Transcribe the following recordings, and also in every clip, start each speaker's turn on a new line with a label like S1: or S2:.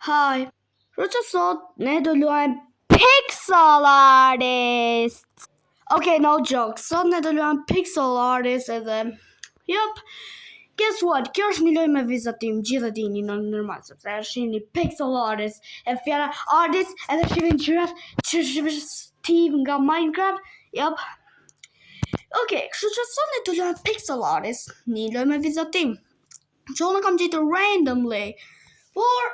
S1: Hi, që sot ne do luajmë Pixel Artist. Okay, no joke. Sot ne do luajmë Pixel Artist edhe guess what? Kjo është një lojë me vizatim. Gjithë e dini në normal sepse është një Pixel Artist. E fjala artist edhe shihni gjërat që është Steve nga Minecraft. Okay, kështu që sot ne do luajmë Pixel Artist, një lojë me vizatim. Që unë kam gjetur randomly. Por,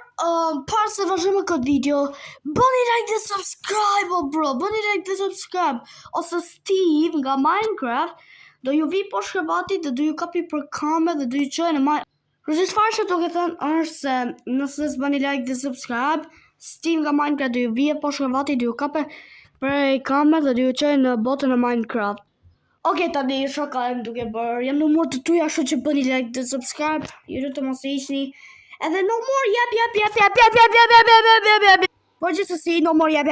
S1: parë se vazhdojmë këtë video, bëni like dhe subscribe, bro, bëni like dhe subscribe. Ose Steve nga Minecraft do ju vi po shkrebati dhe do ju kapi për kame dhe do ju qojnë në Minecraft. Rëzis farë që duke thënë është se nëse s'bëni like dhe subscribe, Steve nga Minecraft do ju vi po shkrebati dhe ju kapi për kame dhe do ju qojnë në botën e Minecraft. Okay, tani shoka em duke bërë, jam në mërë të tuja, ashtu që bëni like dhe subscribe, ju të mos e ishni. And then no more yep. Por gjithsesi no more yep.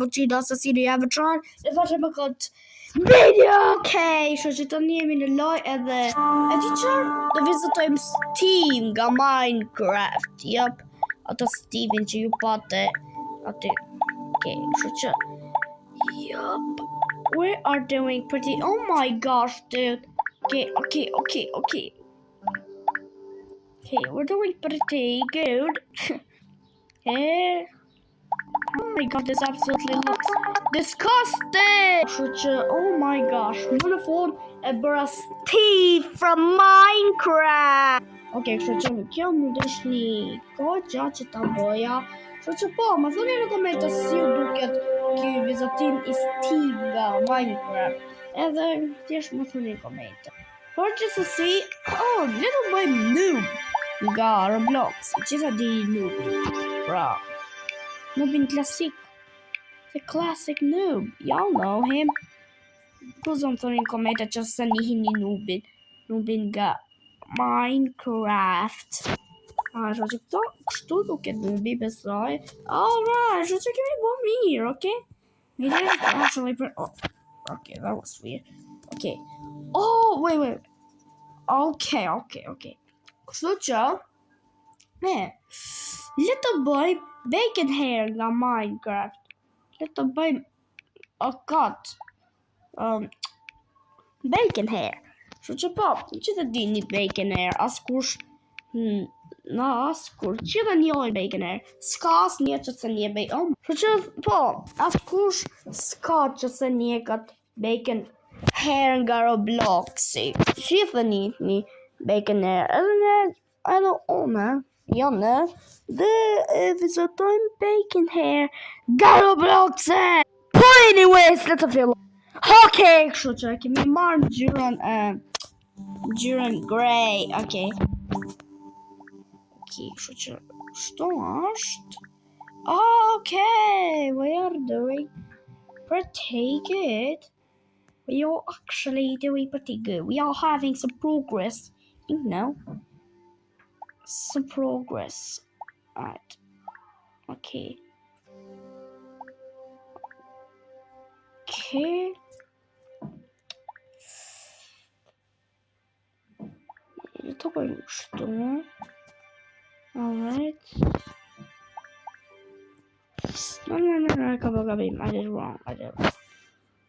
S1: But she does see the avatar. Dhe vazhdojmë me këtë video. Okay, kështu që tani jemi në lojë edhe editor do vizitojmë Steve nga Minecraft. Yep. Ato Steven që ju pate aty. Okay, kështu që yup. We are doing pretty. Oh my gosh, dude. Okay. Okay, we're doing pretty good. Okay. Oh my god, this absolutely looks disgusting. Oh my gosh, we're gonna phone a bra Steve from Minecraft. Okay, kjo më dëshni ko gjatë që ta boja. Po, më thoni në komente si ju duket ky vizatim I Steve nga Minecraft. Edhe thjesht më thoni në komente. Por gjithsesi, ne do bëjmë noob nga Roblox. Gjitha di noobin. Bro. Noobin klasik. The classic noob. Y'all know him. Kuzon thoni në komente që se njihini noobin. Noobin nga Minecraft. Kështu duket noobi besoj. Alright, kështu që kemi bo mirë, okay? We didn't actually okay, that was weird. Okay. Oh, wait. Okay. Kështu që le të bëj bacon hair nga Minecraft. Le të bëj bacon hair. Kështu që po, që të dini bacon hair, askush që dhe njojnë bacon hair. Ska as një që të një bacon. Kështu që po, askush ska që të një këtë bacon hair nga Robloxi. Që dhe një bacon hair. Edhe one, janë, dhe vizitojmë bacon hair nga Robloxi. Po anyways, le të fillu. Okay, kështu që kemi marrë ngjyrën grey, okay. Kështu që shto është. Okay, we are doing pretty good. We are actually doing pretty good. We are having some progress, you know. Some progress. Alright. Okay. Të bëjmë kështu. Alright. No, kabim. I did wrong.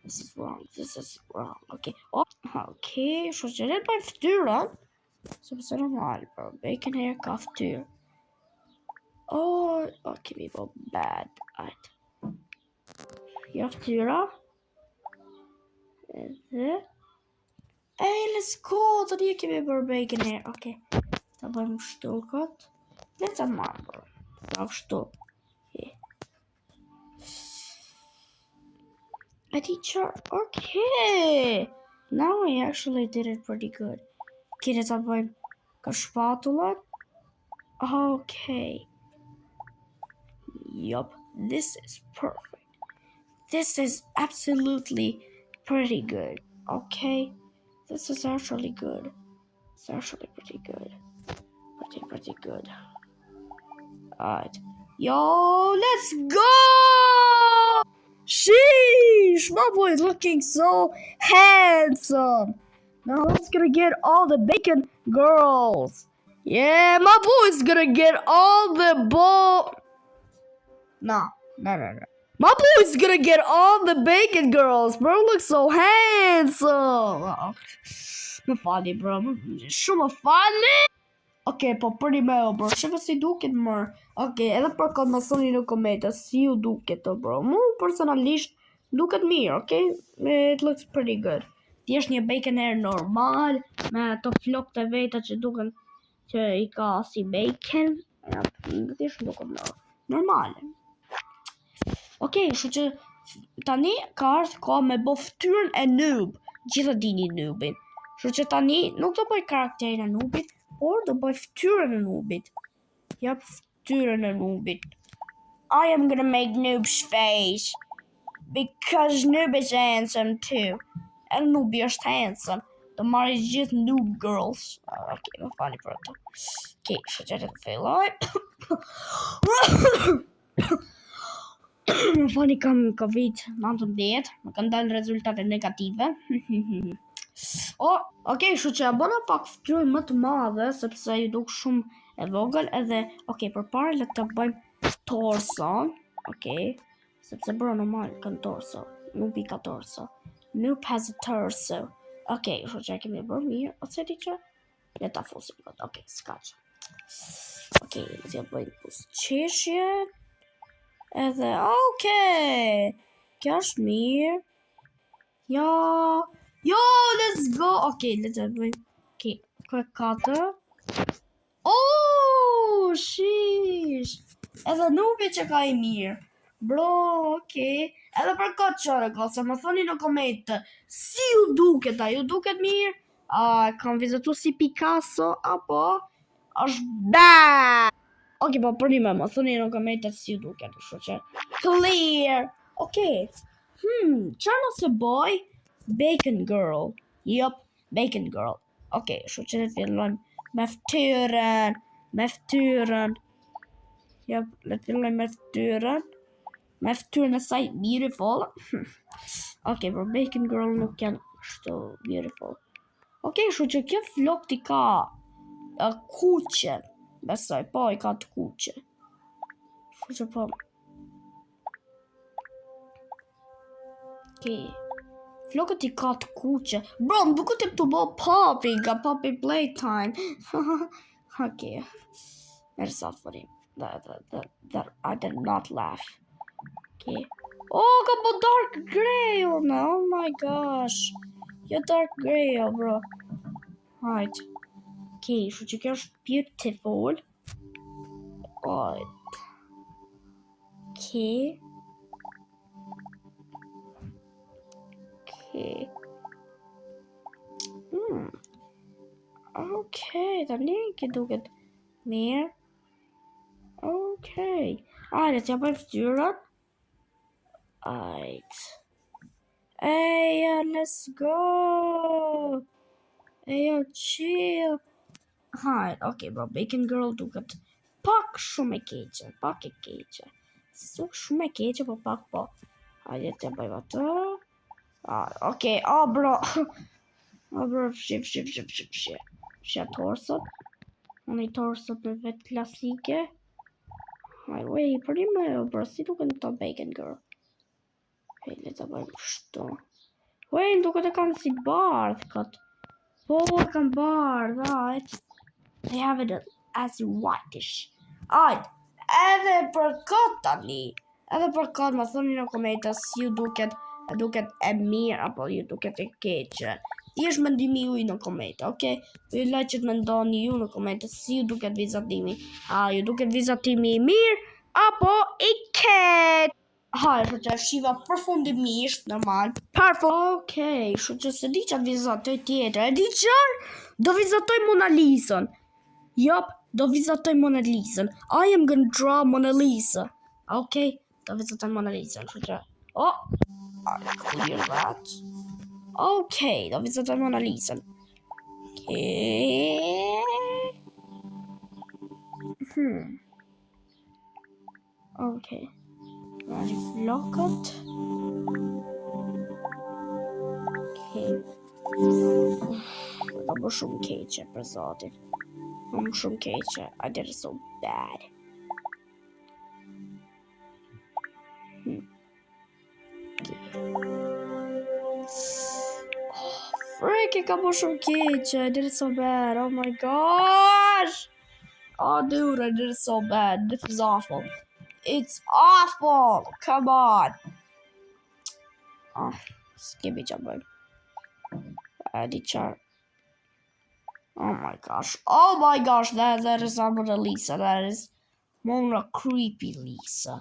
S1: This is wrong. Okay. Okay, kështu që le të bëjmë ftyrën. Sepse normal, bro. Bacon hair ka ftyrë. Okay, we go bad. Alright. Jo ftyra. Edhe let's go, të një kemi bërë bacon hair. Okay, të bëjmë kështu këtë. Let's marrë bërë. Ta kështu. A teacher, okay. Now I actually did it pretty good. Kire të bëjmë ka shpatullat. Okay. Yup, this is perfect. This is absolutely pretty good. Okay. This is actually good. It's actually pretty good. Pretty good. Alright. Yo, let's go! Sheesh! My boy is looking so handsome. Now let's gonna get all the bacon girls. Yeah, my boy's gonna get all the ball. No. My boy's gonna get all the bacon girls. Bro looks so handsome. Më fali, bro. Shumë më fali. Okej, po për një me o, bro. Shëve si duket mërë. Okej, edhe për këtë më thoni në kometa, si ju duket të, bro. Mu personalisht duket mirë, okej? It looks pretty good. Ti është një bacon air normal, me ato flok të veta që duken që i ka si bacon. Ti është duket normal. Okej, kështu që tani ka ardhur koha me bo ftyrën e noob. Gjithë dini noobin. Kështu që tani nuk do bëj karakterin e noobit, por do bëj ftyrën e noobit. Jap ftyrën e noobit. I am gonna make noob's face. Because noob is handsome too. And noobi është handsome. Do marrë gjithë noob girls. Okej, më fali për ato. Okej, kështu që të filloj. Më fani kam COVID-19, më kanë dalë rezultate negative. Okej, kështu që bëna pak ftyrë më të madhe, sepse ju duk shumë e vogël edhe, përpara le të bëjmë torson, sepse bro normal kanë torso, nubi ka torso. Noob has a torso. Kështu që kemi bërë mirë, ose di që le ta fusim këtë, s'ka që. Le të bëjmë pusqeshje. Edhe, kjo është mirë. Jo, let's go. Le të bëjmë. Kërë 4. Shish. Edhe nubi që ka i mirë. Bro, Edhe për këtë qore, se më thoni në komentë, si ju duket, ju duket mirë? Kam vizitu si Picasso, apo është bad. Po për një me më thoni në komentet si ju duket, kështu që clear. Qërë nëse boy? Bacon girl. Yup, bacon girl. Kështu që të fillojmë me ftyrën. Yup, le të fillojmë me ftyrën. Me ftyrën e saj beautiful. Bro, bacon girl nuk janë kështu beautiful. Kështu që kjo flok t'i ka kuqe. Besoj, po i ka të kuqe. Kështu që po. Flokët i ka të kuqe. Bro, më duke të të bo poppy, nga poppy playtime. There's something that I did not laugh. Ka po dark gray, oh my gosh. Jo dark gray, bro. Right. Kështu që kjo është beautiful. Tani që duket mirë. Le të japoj ftyrën. Let's go. Chill. Bro, bacon girl duket pak shumë e keqe. Shumë e keqe, po pak po. Le të bëjmë atë. Bro. Bro, fshia torsot. Unë i torsot në vetë klasike. Për një me, bro, si duket në të bacon girl. Le të bëjmë shto. Në duket e kanë si bardh këtë. Po, kanë bardh, right. They have it as whitish. Edhe për këtë tani. Edhe për këtë më thoni në komentas si ju duket e mirë apo ju duket e keqe. Ti është mendimi ju në komentë, Ju laj që të mendoni ju në komentë si ju duket vizatimi. Ju duket vizatimi i mirë apo i keq. Kështu që shiva përfundimisht normal. Kështu që se di që vizatoj tjetër. E di qërë? Do vizatoj Mona Lisën. Yup, do vizatoj Mona Lisën. I am gonna draw Mona Lisa. Do vizatoj Mona Lisën. Kështu që clear that. Do vizatoj Mona Lisën. Rani flokët. Do bërë shumë keqe për zotin. I'm shumë keqe. I did it so bad. Frick, I got shumë keqe. I did it so bad. Oh my gosh. Oh, dude, I did it so bad. This is awful. It's awful. Come on. Oh, skip each other. Teacher. Oh my gosh. Oh my gosh. That is not Mona Lisa. That is Mona Creepy Lisa.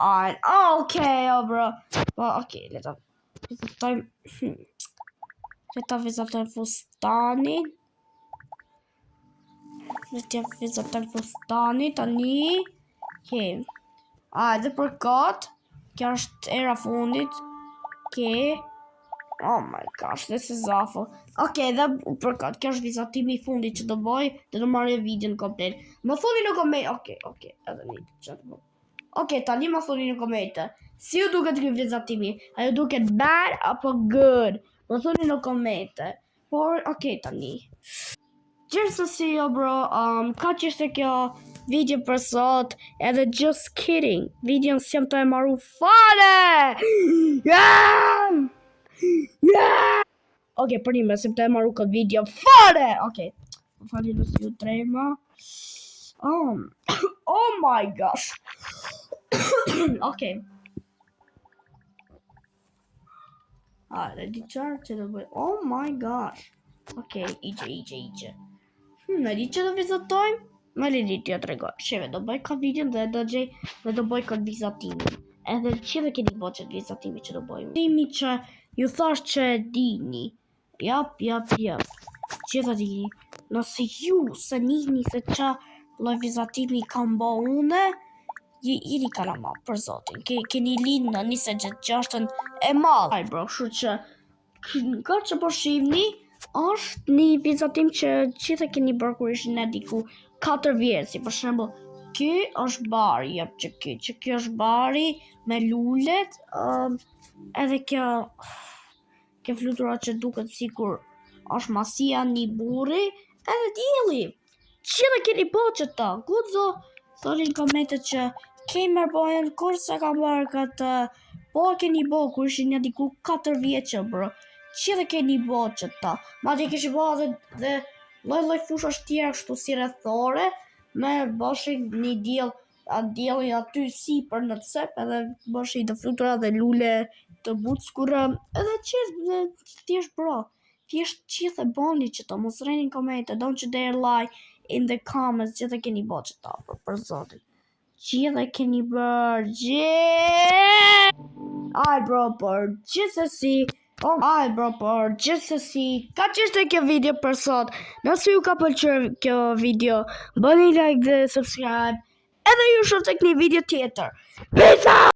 S1: Alright. Okay, bro. Well, okay. Let's time. Let's visit time for Stani. Let's visit time for Stani. Tani. Okay. Dhe përkat, kjo është era fundit. Okay. Oh my gosh, this is awful. Okay, dhe përkat, kjo është vizatimi I fundit që do bëj, dhe do marrë videon komplet. Më thoni në komente. Okay, edhe një që të bëj. Okay, tani më thoni në komente. Si ju duket ky vizatimi? A ju duket bad apo good? Më thoni në komente. Por, okay, tani. Gjithsesi, bro, ka që ishte kjo video për sot, edhe just kidding, video s'jam të e marru fare! Okay, për një me s'jam të e marru këtë video fare! Okay, fali nësë ju trema. Oh my gosh! Okay. Dhe di qarë që dhe bëj, oh my gosh! Okay, igje. Në di që do vizatojmë? Më lidi t'ja të regoj. Sheve, do bëj këtë videon dhe do bëj këtë vizatimin. Edhe që dhe keni bo qëtë vizatimi që do bëjmë. Vizatimi që ju thash që e dini. Jap. Që dhe dini. Nëse ju se njihni se që loj vizatimi kam bo une, jeni kalama për zotin. Keni linë në 26 e malë. Aj bro, shu që ka që po shimni, është një vizatim që gjithë keni bërë kur ishin e diku 4 vjetë, si për shembull, ky është bari, që kjo është bari me lulet, edhe kjo flutura që duket sikur është masia një burri, edhe dielli. Gjithë keni po që ta, gudzo, thoni në komentet që kemi bërë kur se ka bërë këtë, po keni bo kur ishin e diku 4 vjetë, bro. Që dhe keni bo që ta. Ma të kështë bo dhe loj fushash tjera kështu si rrethore, me bëshin një dielli aty si për në të sep, edhe bëshin të flutura dhe lule të buckura, edhe qështë thjesht bro. Thjesht qithë e boni që ta, mos rejni në komente, don't you dare lie in the comments, që dhe keni bo që ta, për zotin. Që dhe keni bërë, Aj bro, për gjithsesi, ka që ishte kjo video për sot. Nëse ju ka pëlqyer kjo video, bëni like dhe subscribe. Edhe ju shoh tek një video tjetër. Peace out!